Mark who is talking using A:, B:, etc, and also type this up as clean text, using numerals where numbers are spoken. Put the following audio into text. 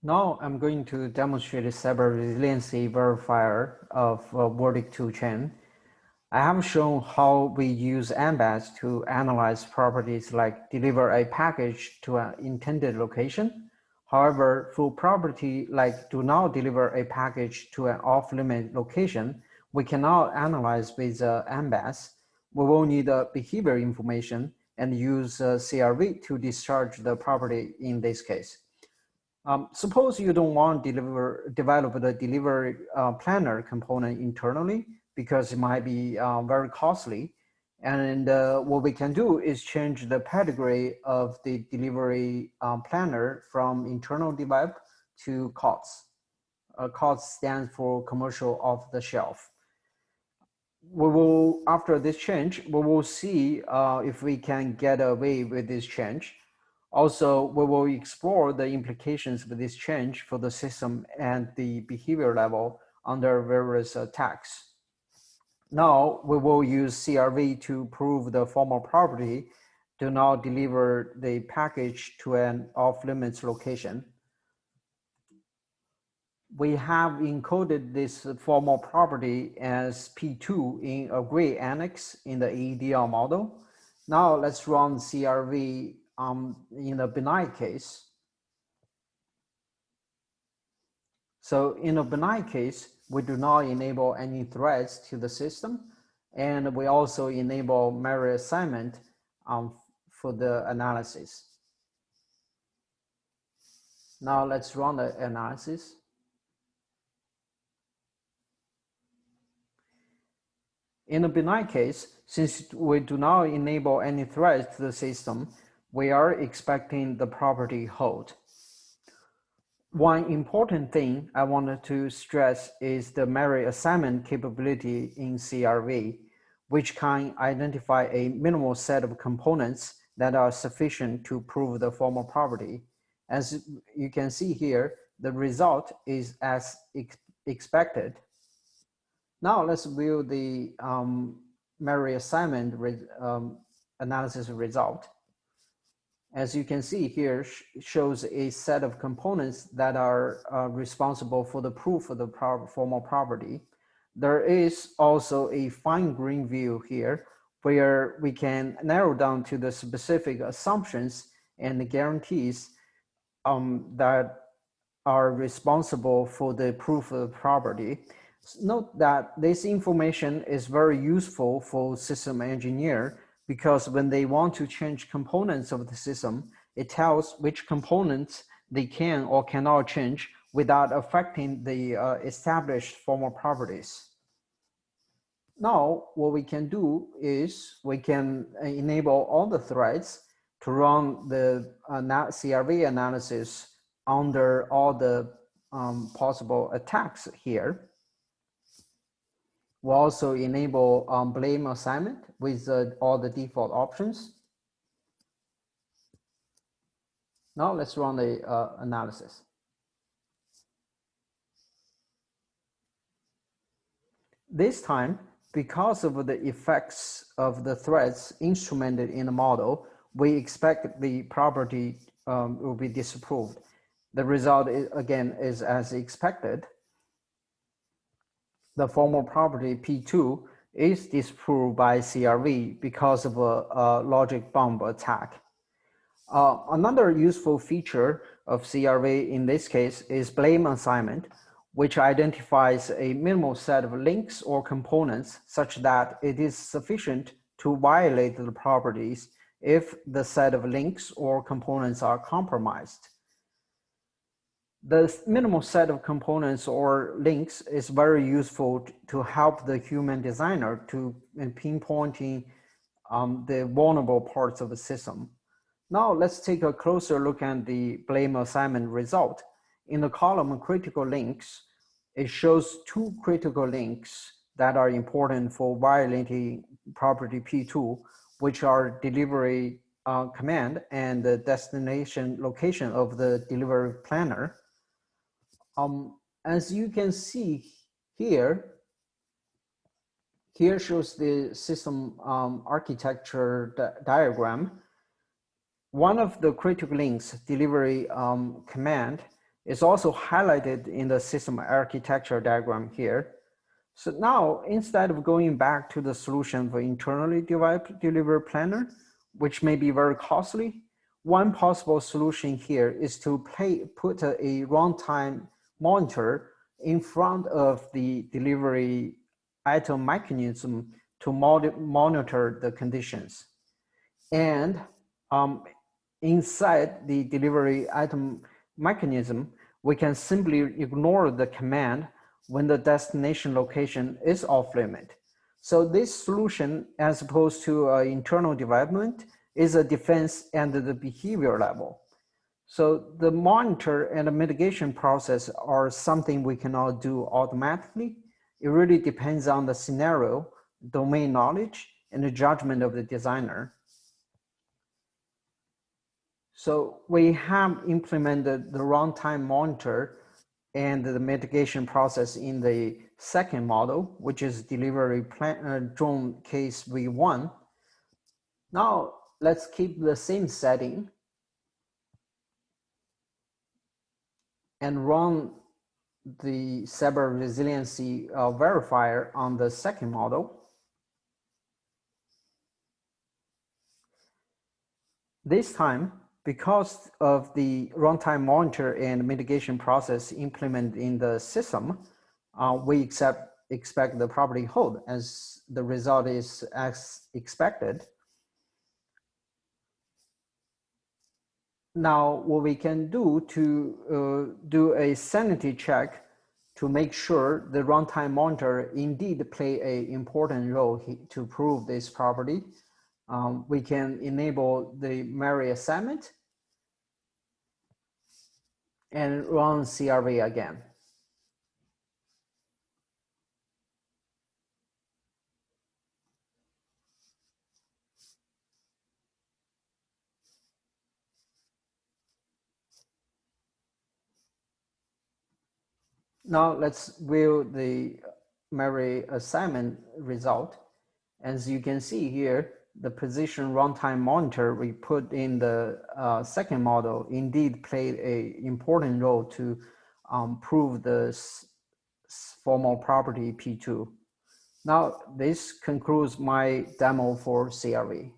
A: Now I'm going to demonstrate a cyber resiliency verifier of verdict toolchain. I have shown how we use embeds to analyze properties like deliver a package to an intended location. However, for property like do not deliver a package to an off-limit location, we cannot analyze with embeds. We will need behavior information and use CRV to discharge the property in this case. Suppose you don't want to develop the delivery planner component internally because it might be very costly. And what we can do is change the pedigree of the delivery planner from internal develop to COTS. COTS stands for commercial off the shelf. We will, after this change, we will see if we can get away with this change. Also, we will explore the implications of this change for the system and the behavior level under various attacks. Now, we will use CRV to prove the formal property do not deliver the package to an off-limits location. We have encoded this formal property as P2 in a gray annex in the AEDL model. Now let's run CRV in a benign case. So in a benign case, we do not enable any threats to the system, and we also enable memory assignment for the analysis. Now let's run the analysis. In a benign case, since we do not enable any threats to the system, we are expecting the property hold. One important thing I wanted to stress is the memory assignment capability in CRV, which can identify a minimal set of components that are sufficient to prove the formal property. As you can see here, the result is as expected. Now let's view the memory assignment analysis result. As you can see here, shows a set of components that are responsible for the proof of the formal property. There is also a fine grained view here where we can narrow down to the specific assumptions and the guarantees that are responsible for the proof of the property. Note that this information is very useful for system engineer because when they want to change components of the system, it tells which components they can or cannot change without affecting the established formal properties. Now, what we can do is we can enable all the threads to run the CRV analysis under all the possible attacks here. We'll also enable blame assignment with all the default options. Now let's run the analysis. This time, because of the effects of the threats instrumented in the model, we expect the property will be disapproved. The result, again, is as expected. The formal property P2 is disproved by CRV because of a logic bomb attack. Another useful feature of CRV in this case is blame assignment, which identifies a minimal set of links or components such that it is sufficient to violate the properties if the set of links or components are compromised. The minimal set of components or links is very useful to help the human designer to pinpointing the vulnerable parts of the system. Now let's take a closer look at the blame assignment result. In the column critical links, it shows two critical links that are important for violating property P2, which are delivery command and the destination location of the delivery planner. As you can see here, shows the system architecture diagram. One of the critical links, delivery command, It's also highlighted in the system architecture diagram here. So now, instead of going back to the solution for internally developed delivery planner, which may be very costly, one possible solution here is to put a runtime monitor in front of the delivery item mechanism to monitor the conditions. And inside the delivery item mechanism, we can simply ignore the command when the destination location is off limit. So this solution, as opposed to internal development, is a defense at the behavior level. So the monitor and the mitigation process are something we cannot do automatically. It really depends on the scenario, domain knowledge, and the judgment of the designer. So we have implemented the runtime monitor and the mitigation process in the second model, which is delivery drone case V1. Now let's keep the same setting and run the cyber resiliency verifier on the second model. This time, because of the runtime monitor and mitigation process implemented in the system, we expect the property hold as the result is as expected. Now, what we can do to do a sanity check to make sure the runtime monitor indeed play an important role to prove this property, we can enable the memory assignment and run CRV again. Now let's view the memory assignment result. As you can see here, the position runtime monitor we put in the second model indeed played an important role to prove the formal property P2. Now this concludes my demo for CRV.